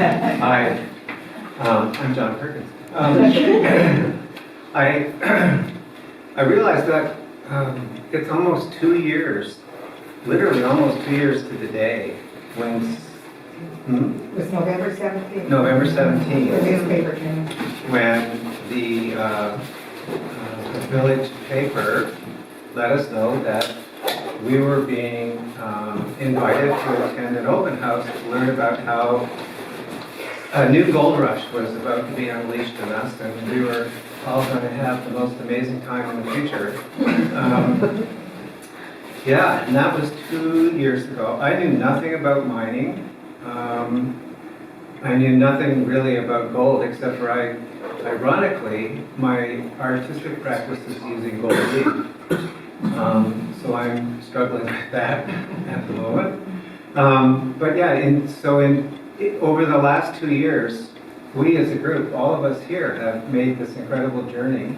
Hi, I'm John Perkins. I realized that it's almost 2 years, literally almost 2 years to the day, when It was November 17th. November The 17th, newspaper came. when the village paper let us know that we were being invited to attend an open house to learn about how a new gold rush was about to be unleashed on us, and we were all going to have the most amazing time in the future. Yeah, and that was 2 years ago. I knew nothing about mining. I knew nothing really about gold, except for ironically, my artistic practice is using gold leaf. So I'm struggling with that at the moment. But yeah, over the last 2 years, we as a group, all of us here, have made this incredible journey,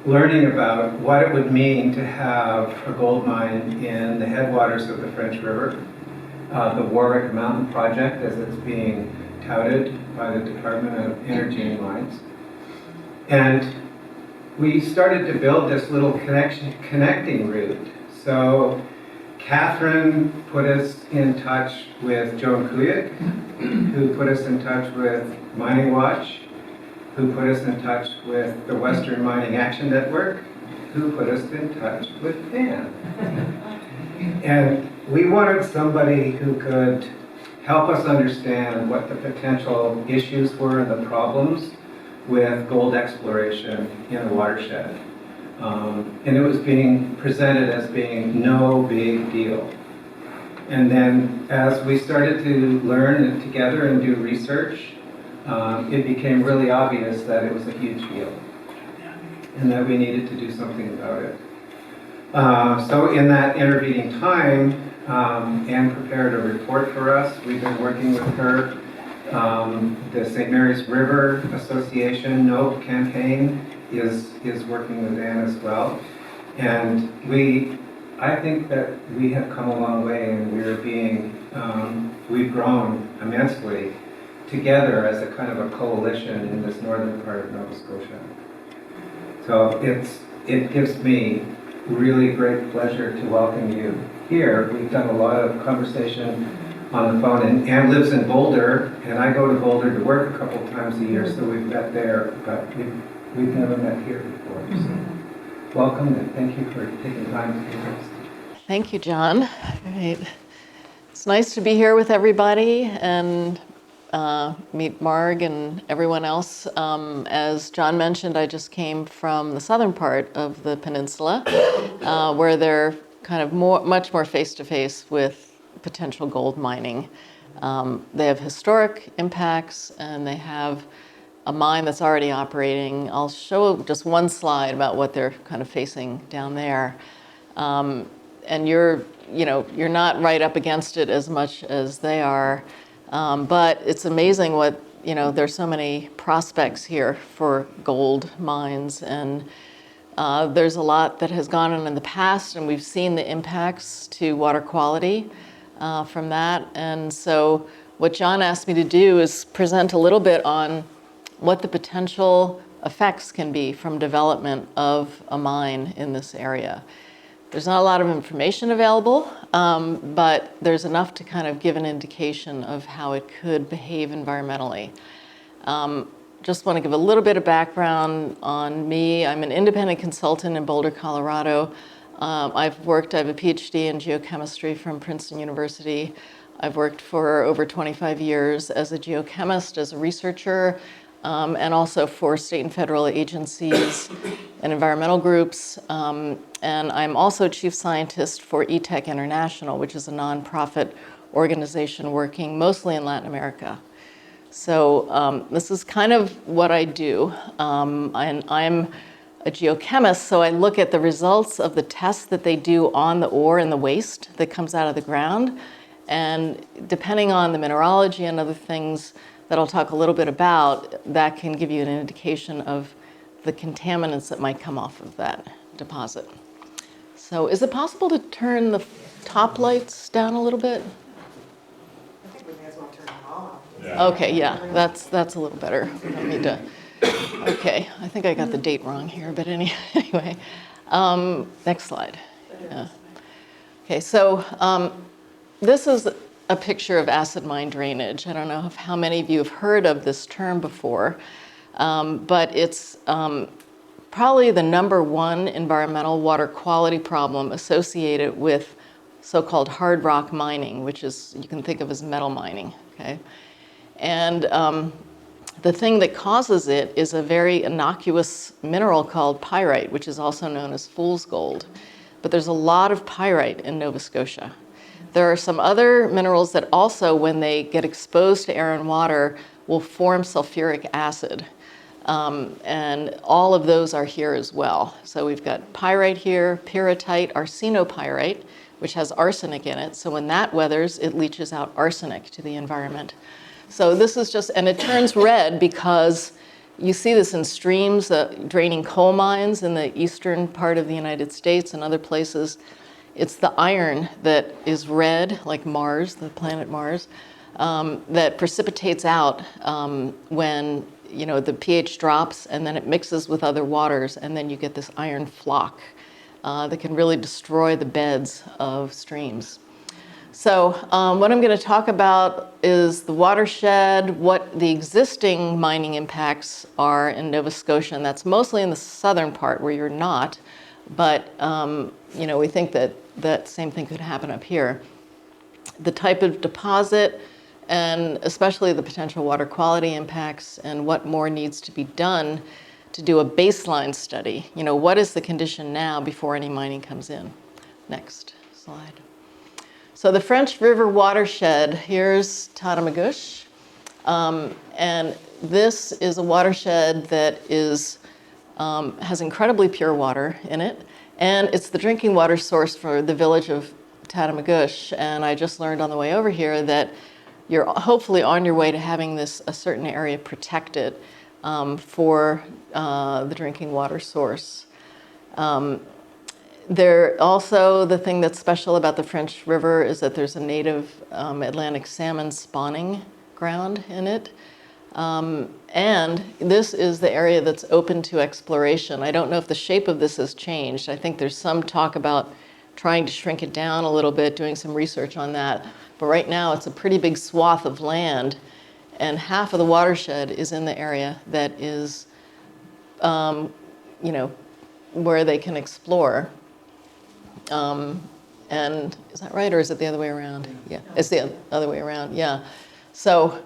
learning about what it would mean to have a gold mine in the headwaters of the French River, the Warwick Mountain Project, as it's being touted by the Department of Energy and Mines. And we started to build this little connecting route. So Catherine put us in touch with Joan Kuyik, who put us in touch with Mining Watch, who put us in touch with the Western Mining Action Network, who put us in touch with Dan. And we wanted somebody who could help us understand what the potential issues were and the problems with gold exploration in the watershed. And it was being presented as being no big deal. And then as we started to learn it together and do research, it became really obvious that it was a huge deal and that we needed to do something about it. So in that intervening time, Anne prepared a report for us. We've been working with her. The St. Mary's River Association NOPE campaign is working with Anne as well. And I think that we have come a long way, and we've grown immensely together as a kind of a coalition in this northern part of Nova Scotia. So it gives me really great pleasure to welcome you here. We've done a lot of conversation on the phone, and Anne lives in Boulder, and I go to Boulder to work a couple times a year, so we've met there, but we've never met here before. So welcome, and thank you for taking time to do this. Thank you, John. Right. It's nice to be here with everybody and meet Marg and everyone else. As John mentioned, I just came from the southern part of the peninsula, where they're kind of much more face-to-face with potential gold mining. They have historic impacts, and they have a mine that's already operating. I'll show just one slide about what they're kind of facing down there. And you're not right up against it as much as they are, but it's amazing what, there's so many prospects here for gold mines, and there's a lot that has gone on in the past, and we've seen the impacts to water quality from that. And so what John asked me to do is present a little bit on what the potential effects can be from development of a mine in this area. There's not a lot of information available, but there's enough to kind of give an indication of how it could behave environmentally. Just want to give a little bit of background on me. I'm an independent consultant in Boulder, Colorado. I have a Ph.D. in geochemistry from Princeton University. I've worked for over 25 years as a geochemist, as a researcher, and also for state and federal agencies and environmental groups. And I'm also chief scientist for eTech International, which is a nonprofit organization working mostly in Latin America. So this is kind of what I do. And I'm a geochemist, so I look at the results of the tests that they do on the ore and the waste that comes out of the ground. And depending on the mineralogy and other things that I'll talk a little bit about, that can give you an indication of the contaminants that might come off of that deposit. So is it possible to turn the top lights down a little bit? as well turn it all off. Yeah. Okay, yeah, that's a little better. We don't need to. Okay, I think I got the date wrong here, but anyway. Next slide. Yeah. Okay, so this is a picture of acid mine drainage. I don't know how many of you have heard of this term before, but it's probably the #1 environmental water quality problem associated with so-called hard rock mining, which is, you can think of as metal mining, okay? And the thing that causes it is a very innocuous mineral called pyrite, which is also known as fool's gold. But there's a lot of pyrite in Nova Scotia. There are some other minerals that also, when they get exposed to air and water, will form sulfuric acid. And all of those are here as well. So we've got pyrite here, pyrrhotite, arsenopyrite, which has arsenic in it. So when that weathers, it leaches out arsenic to the environment. So this is just, and it turns red because you see this in streams draining coal mines in the eastern part of the United States and other places. It's the iron that is red, like Mars, the planet Mars, that precipitates out when the pH drops, and then it mixes with other waters, and then you get this iron flock that can really destroy the beds of streams. So what I'm going to talk about is the watershed, what the existing mining impacts are in Nova Scotia, and that's mostly in the southern part where you're not, but we think that that same thing could happen up here. The type of deposit, and especially the potential water quality impacts, and what more needs to be done to do a baseline study. What is the condition now before any mining comes in? Next slide. So the French River watershed, here's Tatamagouche. And this is a watershed that has incredibly pure water in it. And it's the drinking water source for the village of Tatamagouche. And I just learned on the way over here that you're hopefully on your way to having a certain area protected for the drinking water source. The thing that's special about the French River is that there's a native Atlantic salmon spawning ground in it. And this is the area that's open to exploration. I don't know if the shape of this has changed. I think there's some talk about trying to shrink it down a little bit, doing some research on that. But right now it's a pretty big swath of land, and half of the watershed is in the area that is, where they can explore. And is that right, or is it the other way around? Yeah, it's the other way around, yeah. So,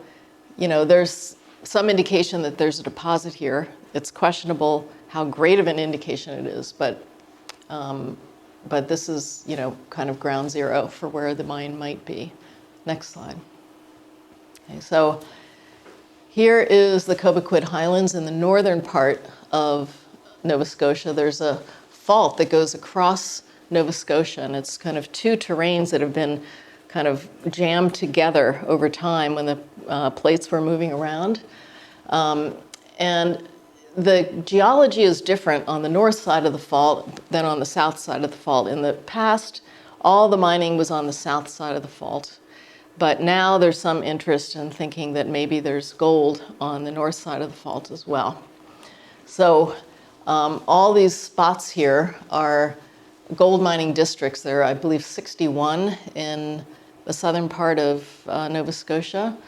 there's some indication that there's a deposit here. It's questionable how great of an indication it is, but this is, kind of ground zero for where the mine might be. Next slide. Okay, so here is the Cobequid Highlands in the northern part of Nova Scotia. There's a fault that goes across Nova Scotia, and it's kind of two terrains that have been kind of jammed together over time when the plates were moving around. And the geology is different on the north side of the fault than on the south side of the fault. In the past, all the mining was on the south side of the fault, but now there's some interest in thinking that maybe there's gold on the north side of the fault as well. So all these spots here are gold mining districts. There are, I believe, 61 in the southern part of Nova Scotia.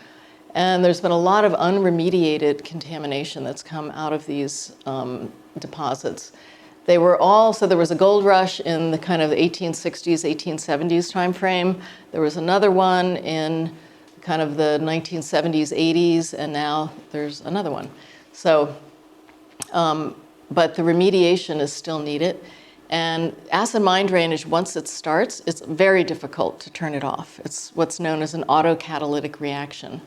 And there's been a lot of unremediated contamination that's come out of these deposits. There was a gold rush in the kind of 1860s, 1870s timeframe. There was another one in kind of the 1970s, 80s, and now there's another one. So, but the remediation is still needed. And acid mine drainage, once it starts, it's very difficult to turn it off. It's what's known as an autocatalytic reaction.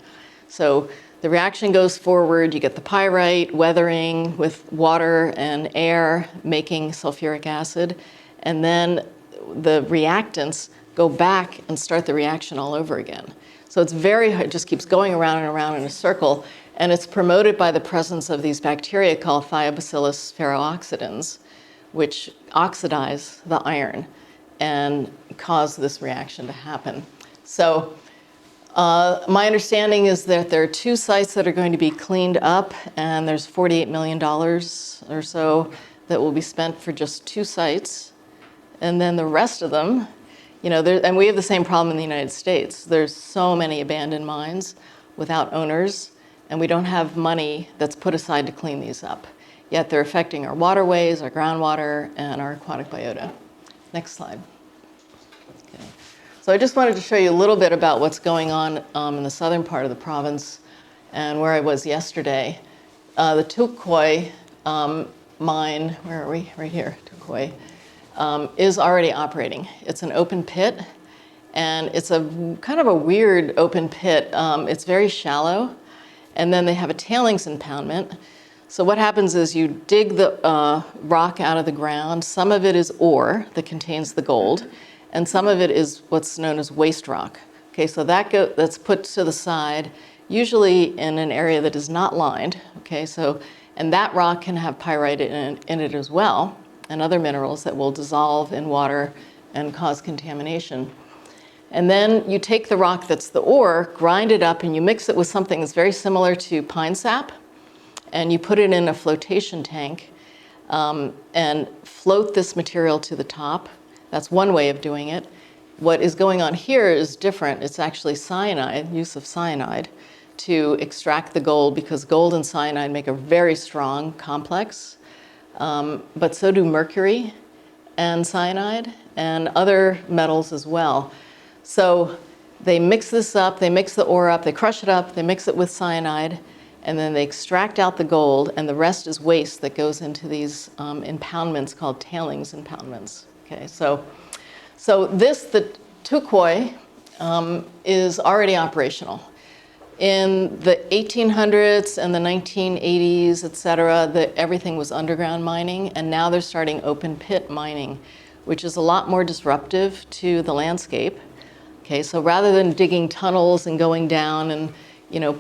So the reaction goes forward, you get the pyrite weathering with water and air, making sulfuric acid, and then the reactants go back and start the reaction all over again. So it just keeps going around and around in a circle, and it's promoted by the presence of these bacteria called Thiobacillus ferrooxidans, which oxidize the iron and cause this reaction to happen. So My understanding is that there are 2 sites that are going to be cleaned up, and there's $48 million or so that will be spent for just 2 sites. And then the rest of them, and we have the same problem in the United States. There's so many abandoned mines without owners, and we don't have money that's put aside to clean these up. Yet they're affecting our waterways, our groundwater, and our aquatic biota. Next slide. Okay. So I just wanted to show you a little bit about what's going on in the southern part of the province and where I was yesterday. The Tuquoy mine, where are we? Right here, Tuquoy, is already operating. It's an open pit, and it's a kind of a weird open pit. It's very shallow, and then they have a tailings impoundment. So what happens is you dig the rock out of the ground. Some of it is ore that contains the gold, and some of it is what's known as waste rock. Okay, so that's put to the side, usually in an area that is not lined. Okay, and that rock can have pyrite in it as well, and other minerals that will dissolve in water and cause contamination. And then you take the rock that's the ore, grind it up, and you mix it with something that's very similar to pine sap, and you put it in a flotation tank and float this material to the top. That's one way of doing it. What is going on here is different. It's actually cyanide, use of cyanide, to extract the gold, because gold and cyanide make a very strong complex. But so do mercury and cyanide and other metals as well. So they mix this up, they mix the ore up, they crush it up, they mix it with cyanide, and then they extract out the gold, and the rest is waste that goes into these impoundments called tailings impoundments. Okay, so the Tuquoy is already operational. In the 1800s and the 1980s, et cetera, everything was underground mining, and now they're starting open pit mining, which is a lot more disruptive to the landscape. Okay, so rather than digging tunnels and going down and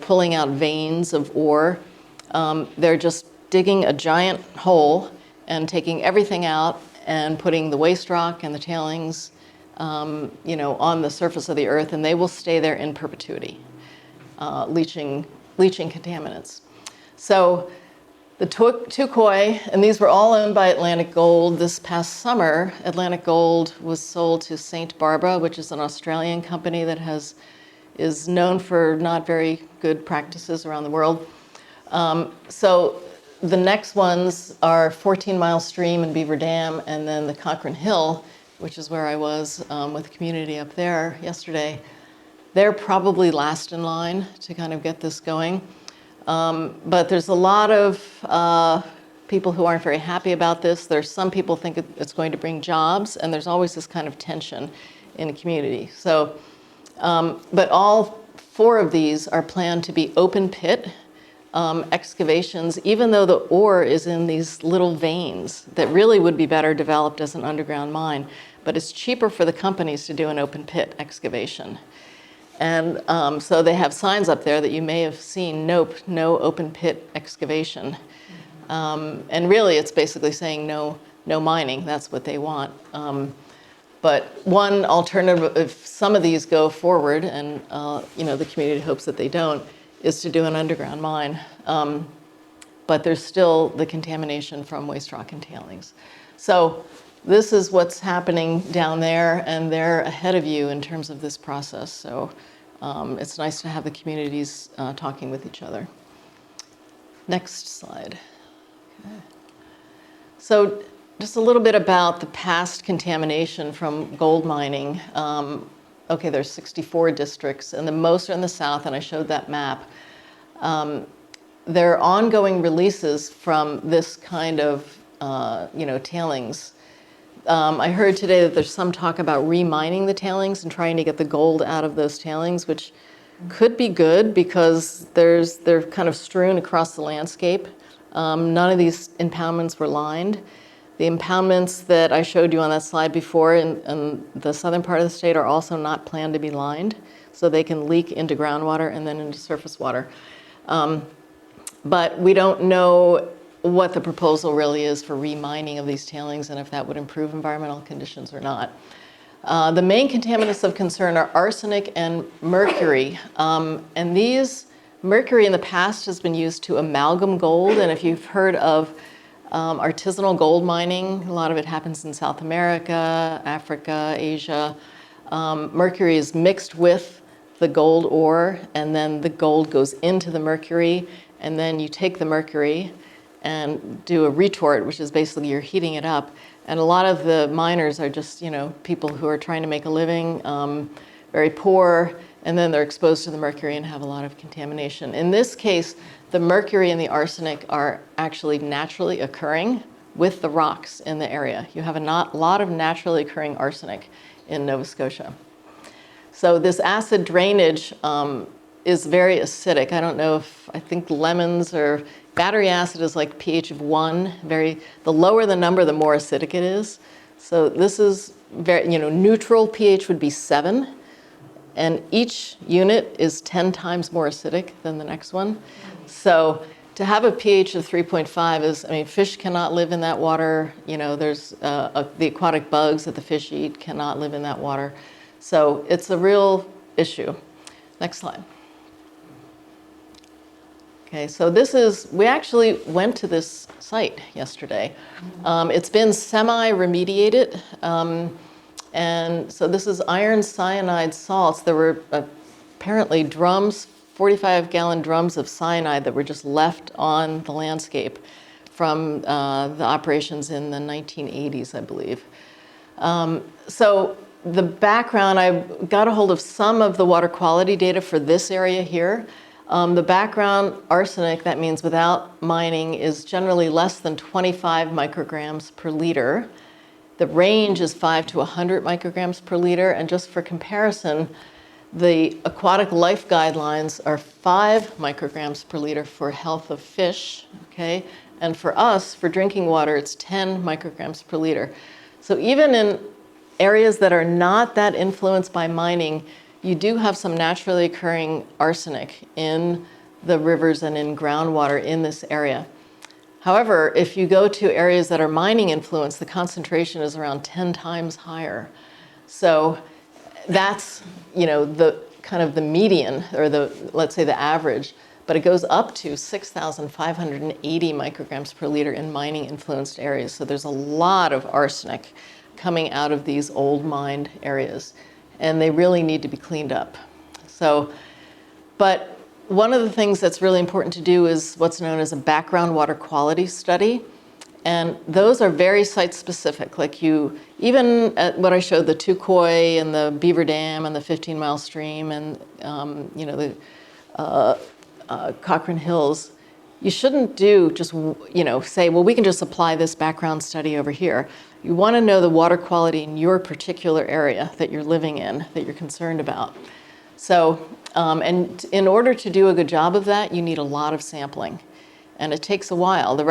pulling out veins of ore, they're just digging a giant hole and taking everything out and putting the waste rock and the tailings, on the surface of the earth, and they will stay there in perpetuity. Leaching contaminants. So the Tuquoy, and these were all owned by Atlantic Gold. This past summer, Atlantic Gold was sold to St. Barbara, which is an Australian company that is known for not very good practices around the world. So the next ones are 14 Mile Stream and Beaver Dam, and then the Cochrane Hill, which is where I was with the community up there yesterday. They're probably last in line to kind of get this going. But there's a lot of people who aren't very happy about this. There's some people think it's going to bring jobs, and there's always this kind of tension in a community. So, but all 4 of these are planned to be open pit excavations, even though the ore is in these little veins that really would be better developed as an underground mine. But it's cheaper for the companies to do an open pit excavation. And so they have signs up there that you may have seen, nope, no open pit excavation. And really it's basically saying no mining, that's what they want. But one alternative, if some of these go forward, and the community hopes that they don't, is to do an underground mine. But there's still the contamination from waste rock and tailings. So this is what's happening down there, and they're ahead of you in terms of this process. So it's nice to have the communities talking with each other. Next slide. Okay. So just a little bit about the past contamination from gold mining. Okay, there's 64 districts, and the most are in the south, and I showed that map. There are ongoing releases from this kind of tailings. I heard today that there's some talk about remining the tailings and trying to get the gold out of those tailings, which could be good because they're kind of strewn across the landscape. None of these impoundments were lined. The impoundments that I showed you on that slide before in the southern part of the state are also not planned to be lined, so they can leak into groundwater and then into surface water. But we don't know what the proposal really is for remining of these tailings and if that would improve environmental conditions or not. The main contaminants of concern are arsenic and mercury. And these, mercury in the past has been used to amalgam gold. And if you've heard of artisanal gold mining, a lot of it happens in South America, Africa, Asia. Mercury is mixed with the gold ore, and then the gold goes into the mercury, and then you take the mercury and do a retort, which is basically you're heating it up. And a lot of the miners are just, people who are trying to make a living, very poor, and then they're exposed to the mercury and have a lot of contamination. In this case, the mercury and the arsenic are actually naturally occurring with the rocks in the area. You have a lot of naturally occurring arsenic in Nova Scotia. So this acid drainage is very acidic. I don't know I think lemons or battery acid is like pH of 1. The lower the number, the more acidic it is. So this is very, neutral pH would be 7. And each unit is 10 times more acidic than the next one. So to have a pH of 3.5 is, fish cannot live in that water. There's the aquatic bugs that the fish eat cannot live in that water. So it's a real issue. Next slide. Okay, so we actually went to this site yesterday. It's been semi-remediated. And so this is iron cyanide salts. There were apparently 45-gallon drums of cyanide that were just left on the landscape from the operations in the 1980s, I believe. So the background, I got a hold of some of the water quality data for this area here. The background arsenic, that means without mining, is generally less than 25 micrograms per liter. The range is 5 to 100 micrograms per liter. And just for comparison, the aquatic life guidelines are 5 micrograms per liter for health of fish, okay? And for us, for drinking water, it's 10 micrograms per liter. So even in areas that are not that influenced by mining, you do have some naturally occurring arsenic in the rivers and in groundwater in this area. However, if you go to areas that are mining influenced, the concentration is around 10 times higher. So that's, the kind of the median, or let's say the average, but it goes up to 6,580 micrograms per liter in mining influenced areas. So there's a lot of arsenic coming out of these old mined areas, and they really need to be cleaned up. But one of the things that's really important to do is what's known as a background water quality study. And those are very site-specific. Like even at what I showed, the Tukoi and the Beaver Dam and the 15-mile stream and the Cochrane Hills, you shouldn't just say, well, we can just apply this background study over here. You want to know the water quality in your particular area that you're living in, that you're concerned about. So, and in order to do a good job of that, you need a lot of sampling. And it takes a while. The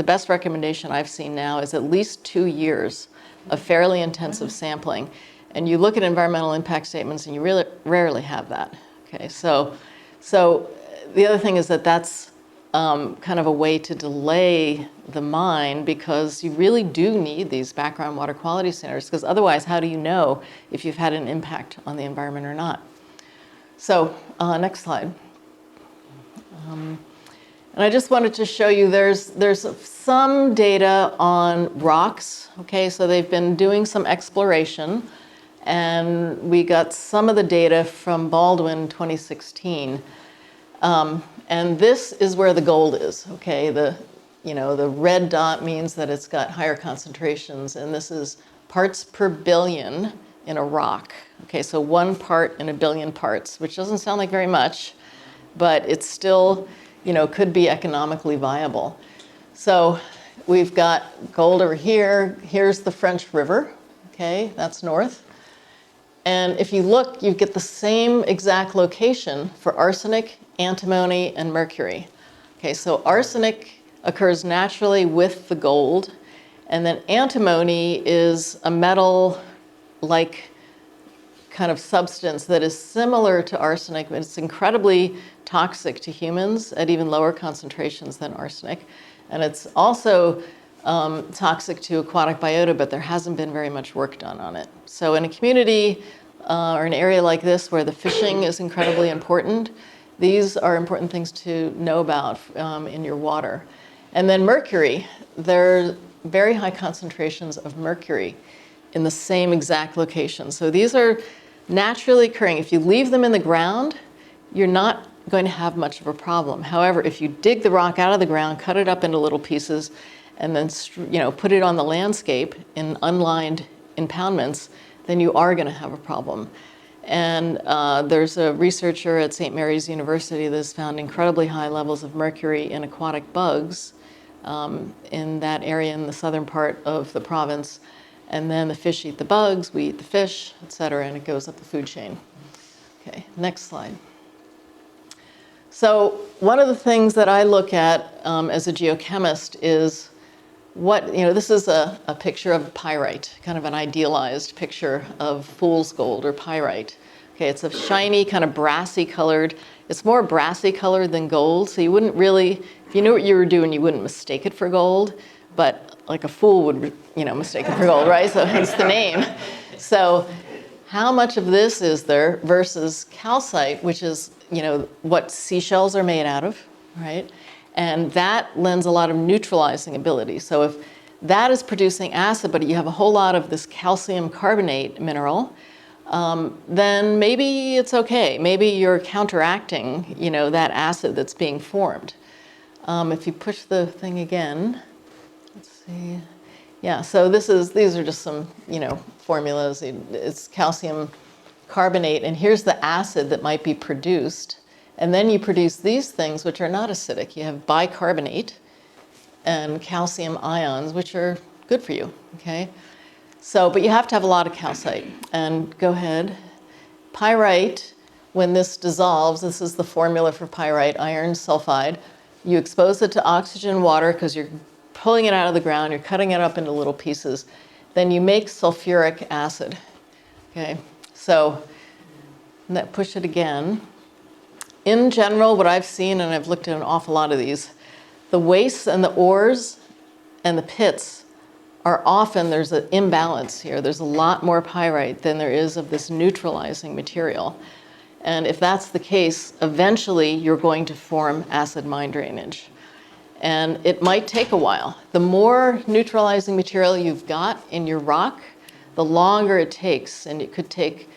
best recommendation I've seen now is at least 2 years of fairly intensive sampling. And you look at environmental impact statements and you really rarely have that. Okay, so the other thing is that's kind of a way to delay the mine, because you really do need these background water quality standards, because otherwise how do you know if you've had an impact on the environment or not? So next slide. And I just wanted to show you there's some data on rocks. Okay, so they've been doing some exploration, and we got some of the data from Baldwin 2016. And this is where the gold is. Okay, the red dot means that it's got higher concentrations, and this is parts per billion in a rock. Okay, so 1 part in a billion parts, which doesn't sound like very much, but it's still, could be economically viable. So we've got gold over here. Here's the French River. Okay, that's north. And if you look, you get the same exact location for arsenic, antimony, and mercury. Okay, so arsenic occurs naturally with the gold, and then antimony is a metal-like kind of substance that is similar to arsenic, but it's incredibly toxic to humans at even lower concentrations than arsenic. And it's also toxic to aquatic biota, but there hasn't been very much work done on it. So in a community or an area like this where the fishing is incredibly important, these are important things to know about in your water. And then mercury, there are very high concentrations of mercury in the same exact location. So these are naturally occurring. If you leave them in the ground, you're not going to have much of a problem. However, if you dig the rock out of the ground, cut it up into little pieces, and then put it on the landscape in unlined impoundments, then you are going to have a problem. And there's a researcher at St. Mary's University that's found incredibly high levels of mercury in aquatic bugs in that area in the southern part of the province. And then the fish eat the bugs, we eat the fish, et cetera, and it goes up the food chain. Okay, next slide. So one of the things that I look at as a geochemist is this is a picture of pyrite, kind of an idealized picture of fool's gold or pyrite. Okay, it's a shiny, kind of brassy colored. It's more brassy colored than gold, so you wouldn't really, if you knew what you were doing, you wouldn't mistake it for gold, but like a fool would, mistake it for gold, right? So hence the name. So how much of this is there versus calcite, which is, what seashells are made out of, right? And that lends a lot of neutralizing ability. So if that is producing acid, but you have a whole lot of this calcium carbonate mineral, then maybe it's okay. Maybe you're counteracting, that acid that's being formed. If you push the thing again, let's see. Yeah, so these are just some, formulas. It's calcium carbonate, and here's the acid that might be produced. And then you produce these things, which are not acidic. You have bicarbonate and calcium ions, which are good for you, okay? So, but you have to have a lot of calcite. And go ahead. Pyrite, when this dissolves, this is the formula for pyrite, iron sulfide. You expose it to oxygen and water because you're pulling it out of the ground, you're cutting it up into little pieces. Then you make sulfuric acid, okay? So, push it again. In general, what I've seen, and I've looked at an awful lot of these, the wastes and the ores and the pits are often, there's an imbalance here. There's a lot more pyrite than there is of this neutralizing material. And if that's the case, eventually you're going to form acid mine drainage. And it might take a while. The more neutralizing material you've got in your rock, the longer it takes, and it could take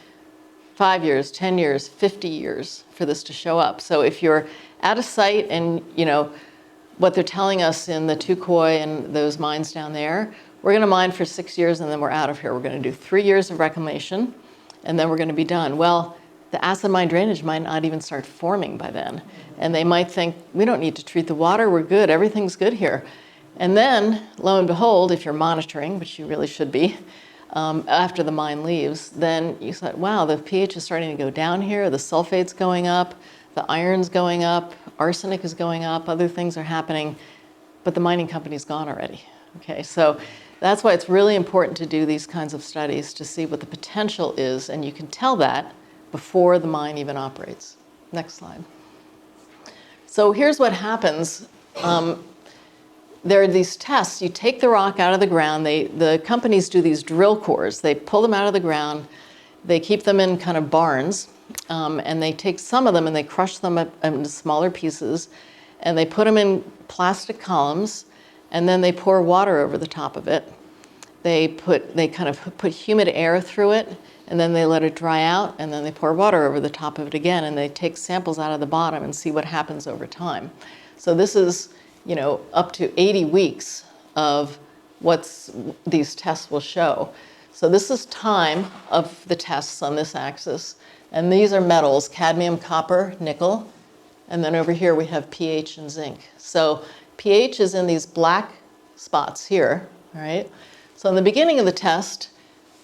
5 years, 10 years, 50 years for this to show up. So if you're at a site and, what they're telling us in the Tukoi and those mines down there, we're going to mine for 6 years and then we're out of here. We're going to do 3 years of reclamation and then we're going to be done. Well, the acid mine drainage might not even start forming by then. And they might think, we don't need to treat the water, we're good, everything's good here. And then, lo and behold, if you're monitoring, which you really should be, after the mine leaves, then you said, wow, the pH is starting to go down here, the sulfate's going up, the iron's going up, arsenic is going up, other things are happening, but the mining company's gone already. Okay, so that's why it's really important to do these kinds of studies to see what the potential is, and you can tell that before the mine even operates. Next slide. So here's what happens. There are these tests. You take the rock out of the ground. The companies do these drill cores. They pull them out of the ground. They keep them in kind of barns. And they take some of them and they crush them up into smaller pieces. And they put them in plastic columns. And then they pour water over the top of it. They kind of put humid air through it. And then they let it dry out. And then they pour water over the top of it again. And they take samples out of the bottom and see what happens over time. So this is, up to 80 weeks of what these tests will show. So this is time of the tests on this axis. And these are metals, cadmium, copper, nickel. And then over here we have pH and zinc. So pH is in these black spots here, all right? So in the beginning of the test,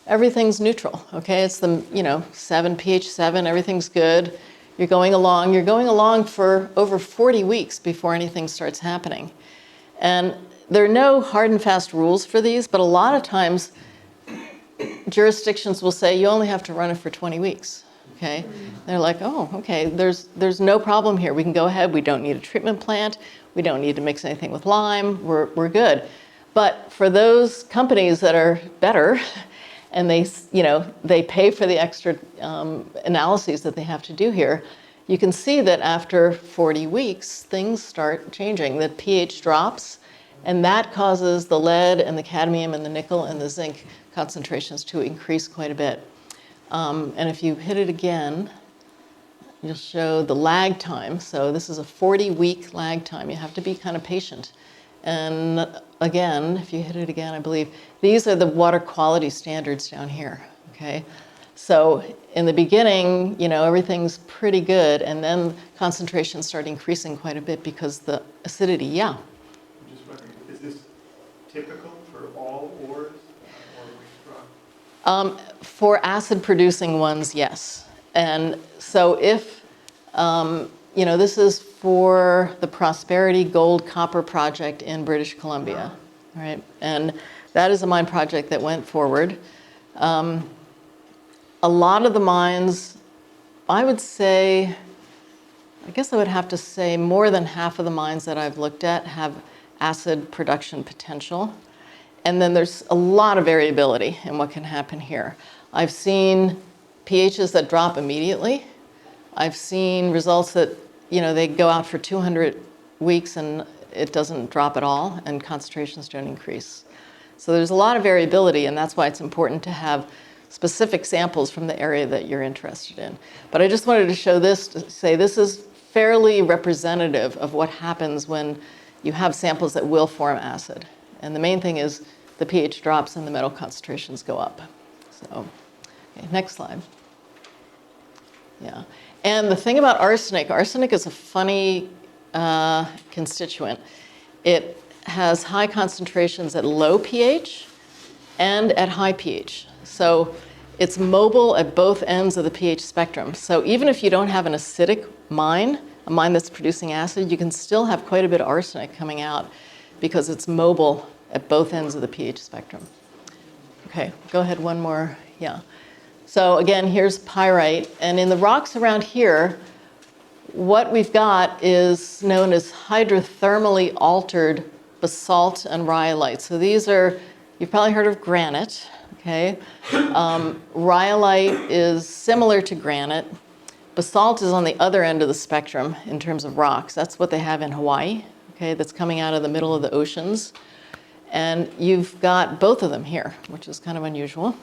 everything's neutral, okay? It's the, 7, pH 7, everything's good. You're going along for over 40 weeks before anything starts happening. And there are no hard and fast rules for these, but a lot of times jurisdictions will say you only have to run it for 20 weeks, okay? They're like, oh, okay, there's no problem here. We can go ahead, we don't need a treatment plant, we don't need to mix anything with lime, we're good. But for those companies that are better, and they pay for the extra analyses that they have to do here, you can see that after 40 weeks, things start changing. The pH drops, and that causes the lead and the cadmium and the nickel and the zinc concentrations to increase quite a bit. And if you hit it again, you'll show the lag time. So this is a 40-week lag time. You have to be kind of patient. And again, if you hit it again, I believe, these are the water quality standards down here, okay? So in the beginning, everything's pretty good, and then concentrations start increasing quite a bit because the acidity, yeah. I'm just wondering, is this typical for all ores or waste rock? For acid-producing ones, yes. And so if, this is for the Prosperity Gold Copper Project in British Columbia, right? And that is a mine project that went forward. A lot of the mines, I would say, I guess I would have to say more than half of the mines that I've looked at have acid production potential. And then there's a lot of variability in what can happen here. I've seen pHs that drop immediately. I've seen results that, they go out for 200 weeks and it doesn't drop at all and concentrations don't increase. So there's a lot of variability, and that's why it's important to have specific samples from the area that you're interested in. But I just wanted to show this to say this is fairly representative of what happens when you have samples that will form acid. And the main thing is the pH drops and the metal concentrations go up. So, okay, next slide. Yeah. And the thing about arsenic is a funny constituent. It has high concentrations at low pH and at high pH. So it's mobile at both ends of the pH spectrum. So even if you don't have an acidic mine, a mine that's producing acid, you can still have quite a bit of arsenic coming out because it's mobile at both ends of the pH spectrum. Okay, go ahead, one more, yeah. So again, here's pyrite, and in the rocks around here, what we've got is known as hydrothermally altered basalt and rhyolite. So these are, you've probably heard of granite, okay? Rhyolite is similar to granite. Basalt is on the other end of the spectrum in terms of rocks. That's what they have in Hawaii, okay? That's coming out of the middle of the oceans. And you've got both of them here, which is kind of unusual.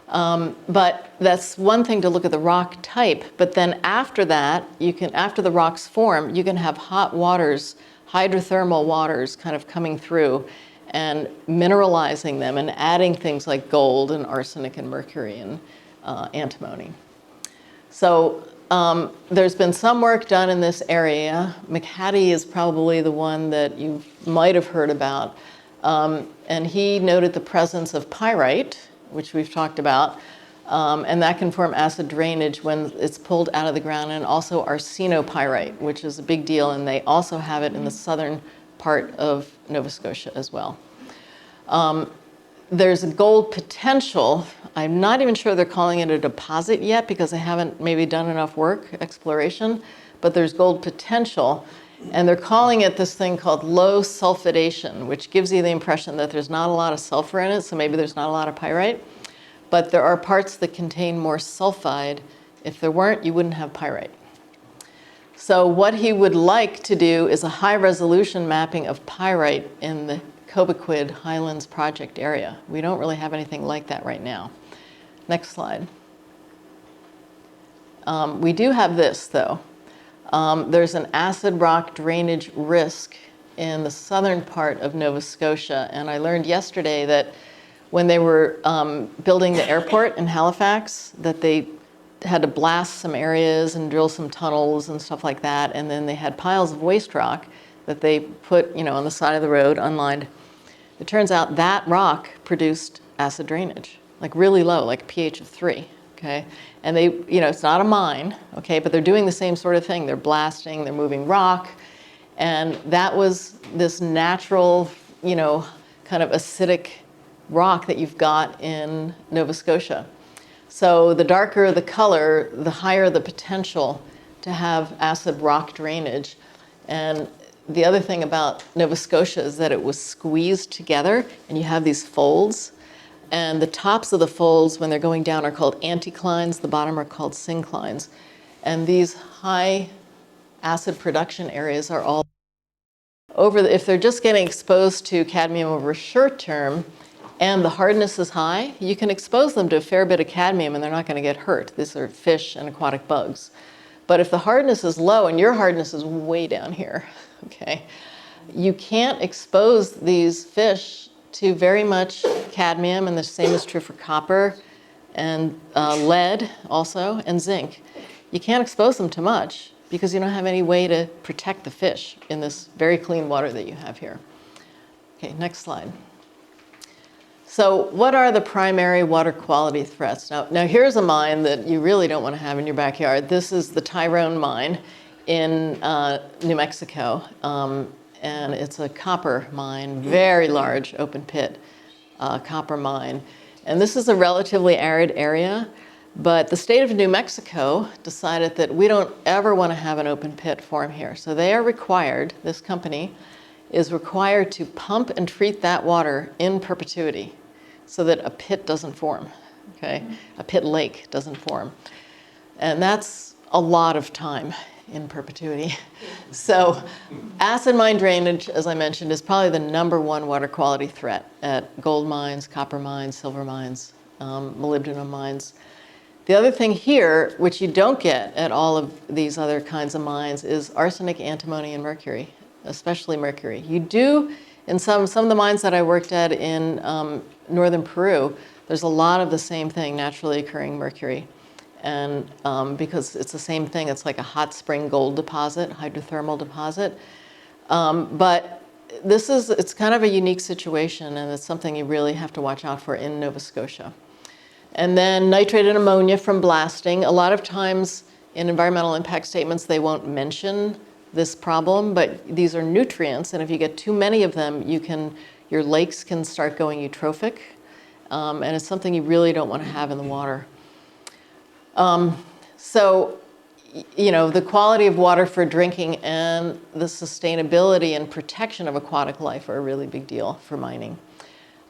But that's one thing to look at the rock type. But then after that, after the rocks form, you can have hot waters, hydrothermal waters kind of coming through and mineralizing them and adding things like gold and arsenic and mercury and antimony. So there's been some work done in this area. McHattie is probably the one that you might have heard about. And he noted the presence of pyrite, which we've talked about, and that can form acid drainage when it's pulled out of the ground, and also arsenopyrite, which is a big deal, and they also have it in the southern part of Nova Scotia as well. There's a gold potential. I'm not even sure they're calling it a deposit yet because they haven't maybe done enough work, exploration, but there's gold potential. And they're calling it this thing called low sulfidation, which gives you the impression that there's not a lot of sulfur in it, so maybe there's not a lot of pyrite. But there are parts that contain more sulfide. If there weren't, you wouldn't have pyrite. So what he would like to do is a high-resolution mapping of pyrite in the Cobequid Highlands project area. We don't really have anything like that right now. Next slide. We do have this, though. There's an acid rock drainage risk in the southern part of Nova Scotia. And I learned yesterday that when they were building the airport in Halifax, that they had to blast some areas and drill some tunnels and stuff like that. And then they had piles of waste rock that they put, on the side of the road, unlined. It turns out that rock produced acid drainage, like really low, like a pH of 3. Okay, and they, it's not a mine, okay, but they're doing the same sort of thing. They're blasting, they're moving rock, and that was this natural, kind of acidic rock that you've got in Nova Scotia. So the darker the color, the higher the potential to have acid rock drainage. And the other thing about Nova Scotia is that it was squeezed together, and you have these folds. And the tops of the folds, when they're going down, are called anticlines. The bottom are called synclines. And these high acid production areas are all if they're just getting exposed to cadmium over a short term and the hardness is high, you can expose them to a fair bit of cadmium and they're not going to get hurt. These are fish and aquatic bugs. But if the hardness is low and your hardness is way down here, okay, you can't expose these fish to very much cadmium, and the same is true for copper and lead also, and zinc. You can't expose them to much because you don't have any way to protect the fish in this very clean water that you have here. Okay, next slide. So what are the primary water quality threats? Now here's a mine that you really don't want to have in your backyard. This is the Tyrone mine in New Mexico. And it's a copper mine, very large open pit copper mine. And this is a relatively arid area, but the state of New Mexico decided that we don't ever want to have an open pit form here. So they are required, this company is required to pump and treat that water in perpetuity so that a pit doesn't form, okay? A pit lake doesn't form. And that's a lot of time in perpetuity. So acid mine drainage, as I mentioned, is probably the #1 water quality threat at gold mines, copper mines, silver mines, molybdenum mines. The other thing here, which you don't get at all of these other kinds of mines, is arsenic, antimony, and mercury, especially mercury. You do, in some of the mines that I worked at in northern Peru, there's a lot of the same thing, naturally occurring mercury. And because it's the same thing, it's like a hot spring gold deposit, hydrothermal deposit. But it's kind of a unique situation, and it's something you really have to watch out for in Nova Scotia. And then nitrated ammonia from blasting. A lot of times in environmental impact statements, they won't mention this problem, but these are nutrients, and if you get too many of them, your lakes can start going eutrophic, and it's something you really don't want to have in the water. So, you know, the quality of water for drinking and the sustainability and protection of aquatic life are a really big deal for mining.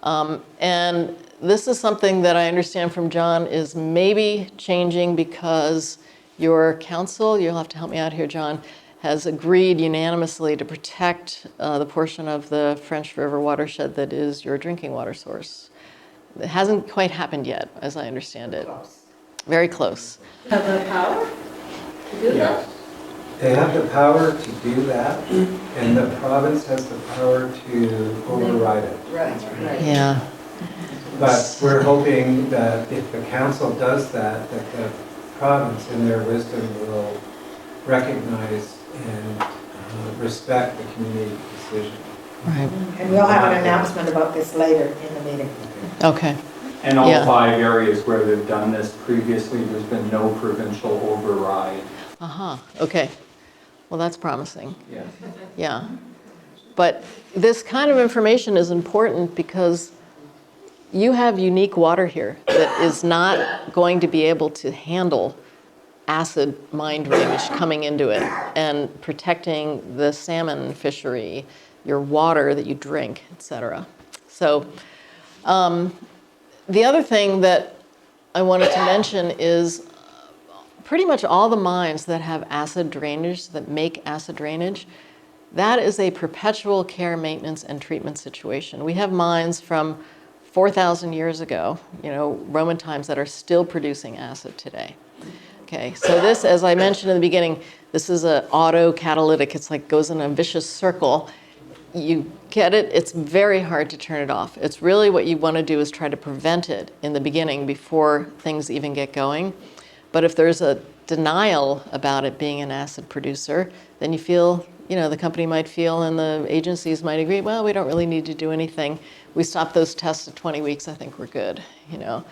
And this is something that I understand from John is maybe changing because your council, you'll have to help me out here, John, has agreed unanimously to protect the portion of the French River watershed that is your drinking water source. It hasn't quite happened yet, as I understand it. Very close. Have the power to do that? They have the power to do that, and the province has the power to override it. Right. Yeah. But we're hoping that if the council does that, that the province, in their wisdom, will recognize and respect the community decision. Right. And we'll have an announcement about this later in the meeting. Okay. And all Yeah. 5 areas where they've done this previously, there's been no provincial override. Okay. Well, that's promising. Yes. Yeah. But this kind of information is important because you have unique water here that is not going to be able to handle acid mine drainage coming into it and protecting the salmon fishery, your water that you drink, etc. So the other thing that I wanted to mention is pretty much all the mines that have acid drainage, that make acid drainage, that is a perpetual care, maintenance, and treatment situation. We have mines from 4,000 years ago, you know, Roman times, that are still producing acid today. Okay, so this, as I mentioned in the beginning, this is an auto-catalytic. It's like goes in a vicious circle. You get it, it's very hard to turn it off. It's really what you want to do is try to prevent it in the beginning before things even get going. But if there's a denial about it being an acid producer, then you feel, you know, the company might feel and the agencies might agree, well, we don't really need to do anything. We stop those tests at 20 weeks, I think we're good, you know.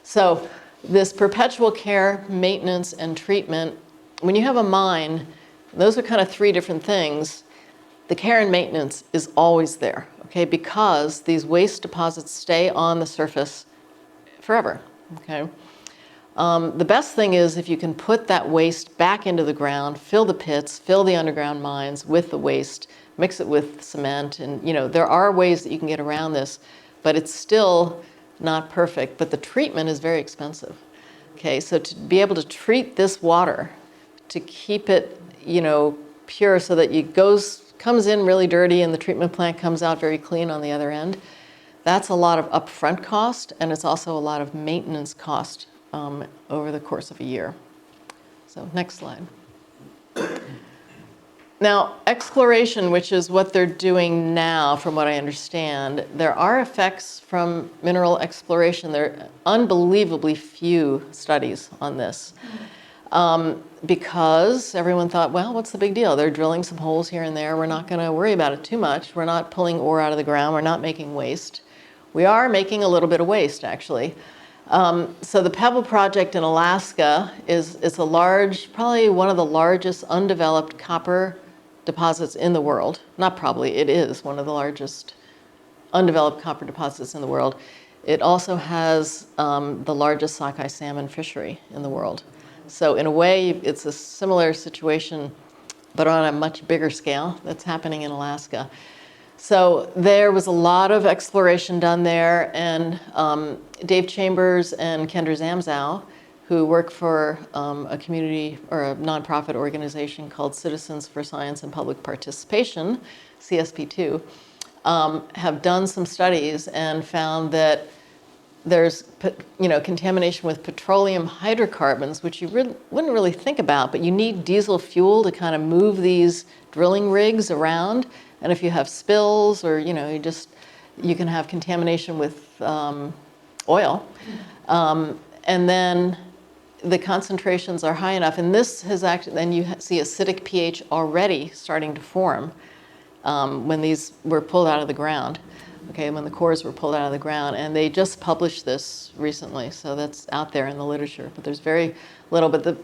So this perpetual care, maintenance, and treatment, when you have a mine, those are kind of 3 different things. The care and maintenance is always there, okay, because these waste deposits stay on the surface forever, okay? The best thing is if you can put that waste back into the ground, fill the pits, fill the underground mines with the waste, mix it with cement, and there are ways that you can get around this, but it's still not perfect. But the treatment is very expensive. Okay, so to be able to treat this water, to keep it, pure so that it comes in really dirty and the treatment plant comes out very clean on the other end, that's a lot of upfront cost, and it's also a lot of maintenance cost over the course of a year. So next slide. Now, exploration, which is what they're doing now, from what I understand, there are effects from mineral exploration. There are unbelievably few studies on this because everyone thought, well, what's the big deal? They're drilling some holes here and there. We're not going to worry about it too much. We're not pulling ore out of the ground. We're not making waste. We are making a little bit of waste, actually. So the Pebble Project in Alaska is a large, probably one of the largest undeveloped copper deposits in the world. Not probably, it is one of the largest undeveloped copper deposits in the world. It also has the largest sockeye salmon fishery in the world. So in a way, it's a similar situation, but on a much bigger scale that's happening in Alaska. So there was a lot of exploration done there, and Dave Chambers and Kendra Zamzow, who work for a community or a nonprofit organization called Citizens for Science and Public Participation, CSP2, have done some studies and found that there's contamination with petroleum hydrocarbons, which you wouldn't really think about, but you need diesel fuel to kind of move these drilling rigs around. And if you have spills or, you can have contamination with oil. And then the concentrations are high enough. And this has actually, then you see acidic pH already starting to form when these were pulled out of the ground. Okay, when the cores were pulled out of the ground. And they just published this recently, so that's out there in the literature. But there's very little. But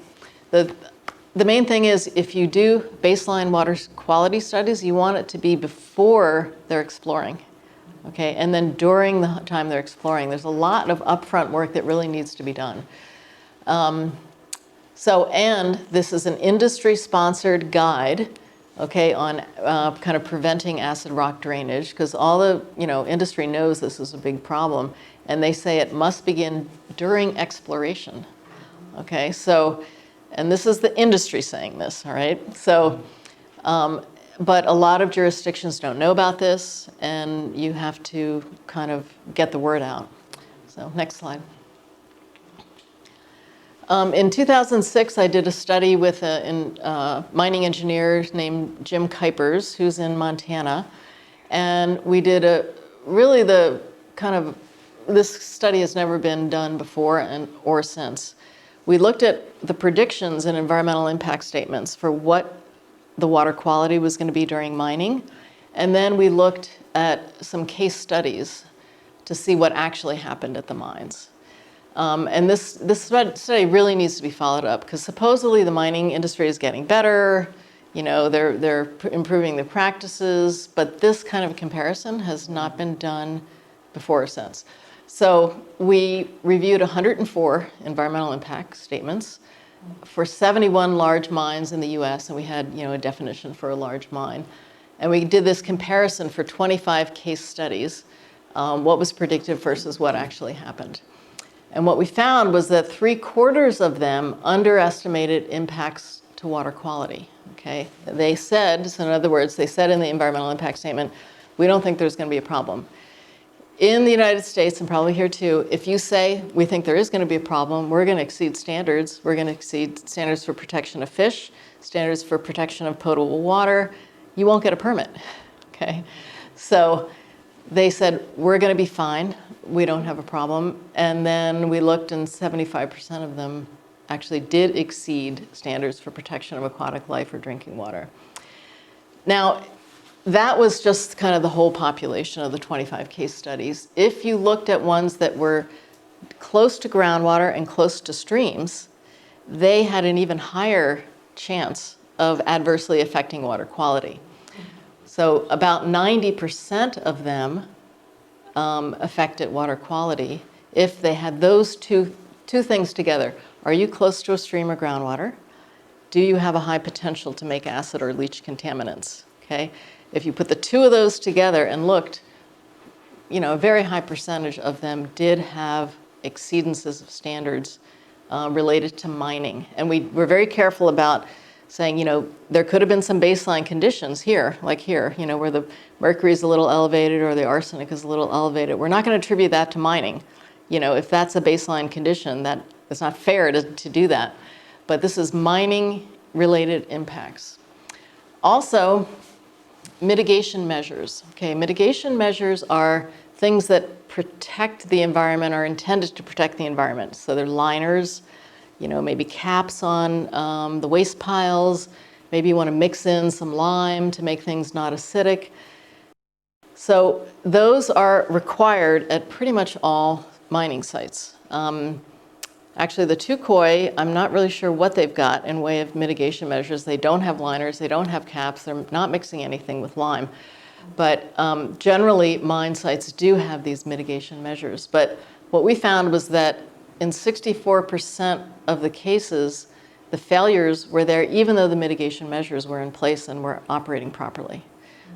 the main thing is, if you do baseline water quality studies, you want it to be before they're exploring, okay? And then during the time they're exploring, there's a lot of upfront work that really needs to be done. And this is an industry-sponsored guide, okay, on kind of preventing acid rock drainage, because all the industry knows this is a big problem, and they say it must begin during exploration, okay? So. And this is the industry saying this, all right? So, but a lot of jurisdictions don't know about this, and you have to kind of get the word out. So next slide. In 2006, I did a study with a mining engineer named Jim Kuipers, who's in Montana. And we did this study has never been done before or since. We looked at the predictions in environmental impact statements for what the water quality was going to be during mining. And then we looked at some case studies to see what actually happened at the mines. And this study really needs to be followed up, because supposedly the mining industry is getting better, they're improving their practices, but this kind of comparison has not been done before or since. So we reviewed 104 environmental impact statements for 71 large mines in the US, and we had a definition for a large mine. And we did this comparison for 25 case studies, what was predicted versus what actually happened. And what we found was that 3/4 of them underestimated impacts to water quality, okay? They said, so in other words, they said in the environmental impact statement, we don't think there's going to be a problem. In the United States, and probably here too, if you say we think there is going to be a problem, we're going to exceed standards. We're going to exceed standards for protection of fish, standards for protection of potable water, you won't get a permit, okay? So they said, we're going to be fine. We don't have a problem. And then we looked, and 75% of them actually did exceed standards for protection of aquatic life or drinking water. Now, that was just kind of the whole population of the 25 case studies. If you looked at ones that were close to groundwater and close to streams, they had an even higher chance of adversely affecting water quality. So about 90% of them affected water quality if they had those two two things together. Are you close to a stream or groundwater? Do you have a high potential to make acid or leach contaminants? Okay? If you put the two of those together and looked, a very high percentage of them did have exceedances of standards related to mining. And we were very careful about saying, there could have been some baseline conditions here, like here, where the mercury is a little elevated or the arsenic is a little elevated. We're not going to attribute that to mining. If that's a baseline condition, it's not fair to do that. But this is mining-related impacts. Also, mitigation measures. Okay, mitigation measures are things that protect the environment, are intended to protect the environment. So they're liners, maybe caps on the waste piles. Maybe you want to mix in some lime to make things not acidic. So those are required at pretty much all mining sites. Actually, the Tukoi, I'm not really sure what they've got in way of mitigation measures. They don't have liners, they don't have caps, they're not mixing anything with lime. But generally, mine sites do have these mitigation measures. But what we found was that in 64% of the cases, the failures were there even though the mitigation measures were in place and were operating properly.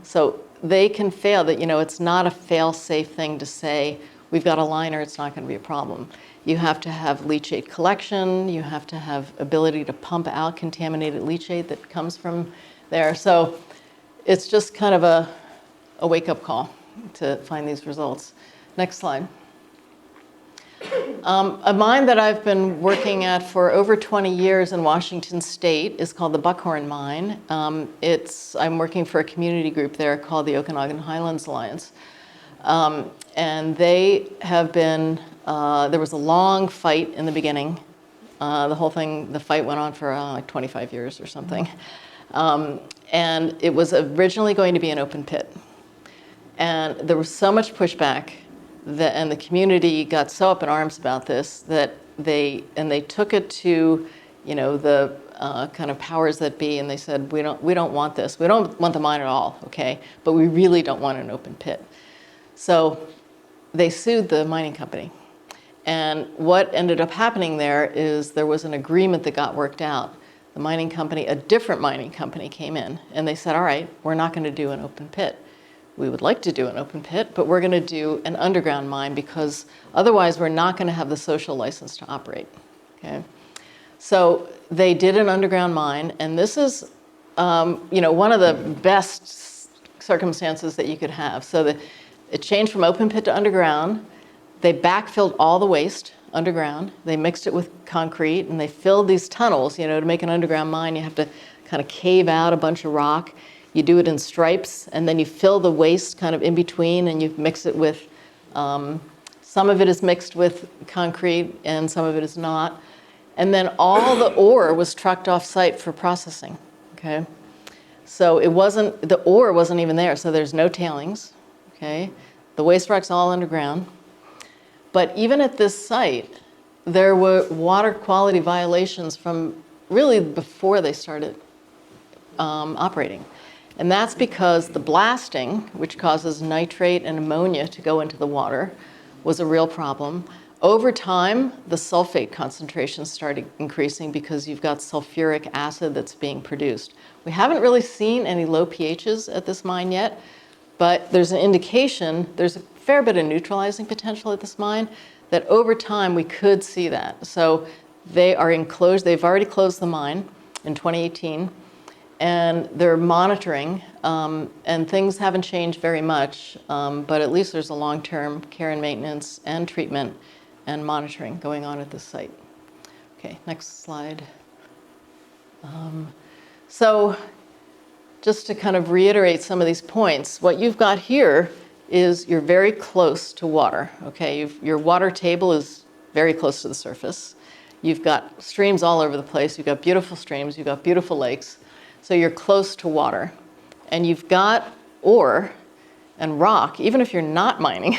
So they can fail, that it's not a fail-safe thing to say, we've got a liner, it's not going to be a problem. You have to have leachate collection, you have to have ability to pump out contaminated leachate that comes from there. So it's just kind of a wake-up call to find these results. Next slide. A mine that I've been working at for over 20 years in Washington State is called the Buckhorn mine. I'm working for a community group there called the Okanagan Highlands Alliance. And they have been, there was a long fight in the beginning. The fight went on for like 25 years or something. And it was originally going to be an open pit. And there was so much pushback and the community got so up in arms about this that they took it to, the kind of powers that be, and they said, we don't want this. We don't want the mine at all, okay? But we really don't want an open pit. So they sued the mining company. And what ended up happening there is there was an agreement that got worked out. The mining company, a different mining company came in and they said, all right, we're not going to do an open pit. We would like to do an open pit, but we're going to do an underground mine because otherwise we're not going to have the social license to operate, okay? So they did an underground mine, and this is, one of the best circumstances that you could have. So it changed from open pit to underground. They backfilled all the waste underground. They mixed it with concrete, and they filled these tunnels. To make an underground mine, you have to kind of cave out a bunch of rock. You do it in stripes, and then you fill the waste kind of in between, and you mix it with, some of it is mixed with concrete, and some of it is not. And then all the ore was trucked off site for processing, okay? So the ore wasn't even there, so there's no tailings, okay? The waste rock's all underground. But even at this site, there were water quality violations from really before they started operating. And that's because the blasting, which causes nitrate and ammonia to go into the water, was a real problem. Over time, the sulfate concentrations started increasing because you've got sulfuric acid that's being produced. We haven't really seen any low pHs at this mine yet, but there's an indication, there's a fair bit of neutralizing potential at this mine, that over time we could see that. So they've already closed the mine in 2018. And they're monitoring, and things haven't changed very much, but at least there's a long-term care and maintenance and treatment and monitoring going on at this site. Okay, next slide. So just to kind of reiterate some of these points, what you've got here is you're very close to water, okay? Your water table is very close to the surface. You've got streams all over the place. You've got beautiful streams. You've got beautiful lakes. So you're close to water, and you've got ore and rock, even if you're not mining,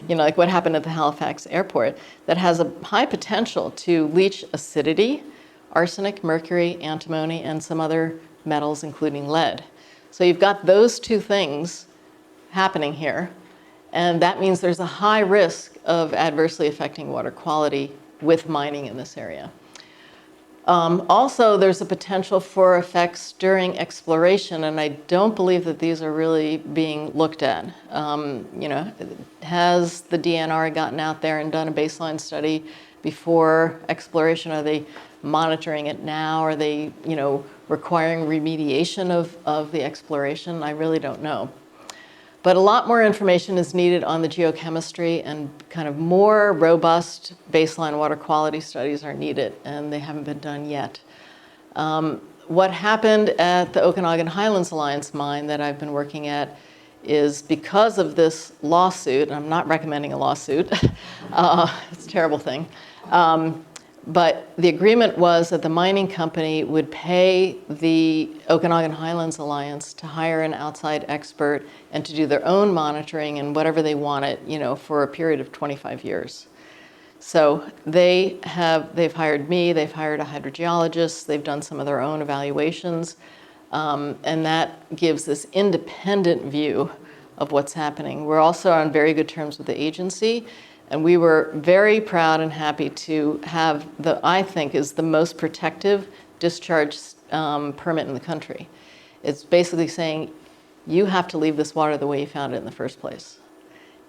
like what happened at the Halifax airport, that has a high potential to leach acidity, arsenic, mercury, antimony, and some other metals, including lead. So you've got those two things happening here, and that means there's a high risk of adversely affecting water quality with mining in this area. Also, there's a potential for effects during exploration, and I don't believe that these are really being looked at. You know, has the DNR gotten out there and done a baseline study before exploration? Are they monitoring it now? Are they, you know, requiring remediation of the exploration? I really don't know. But a lot more information is needed on the geochemistry, and kind of more robust baseline water quality studies are needed, and they haven't been done yet. What happened at the Okanagan Highlands Alliance mine that I've been working at is because of this lawsuit, and I'm not recommending a lawsuit, it's a terrible thing, but the agreement was that the mining company would pay the Okanagan Highlands Alliance to hire an outside expert and to do their own monitoring and whatever they wanted, you know, for a period of 25 years. So they've hired me, they've hired a hydrogeologist, they've done some of their own evaluations, and that gives this independent view of what's happening. We're also on very good terms with the agency, and we were very proud and happy to have I think is the most protective discharge permit in the country. It's basically saying, you have to leave this water the way you found it in the first place.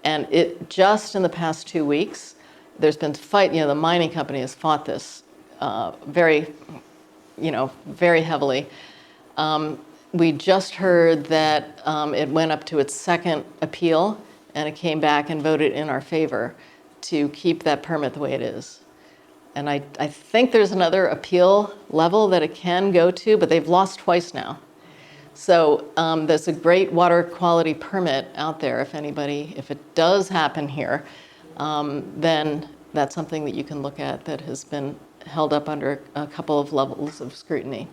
And it just in the past 2 weeks, there's been fight, you know, the mining company has fought this very heavily. We just heard that it went up to its second appeal, and it came back and voted in our favor to keep that permit the way it is. And I think there's another appeal level that it can go to, but they've lost twice now. So there's a great water quality permit out there if it does happen here, then that's something that you can look at that has been held up under a couple of levels of scrutiny.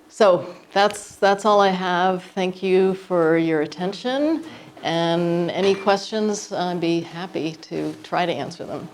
So that's all I have. Thank you for your attention. And any questions, I'd be happy to try to answer them.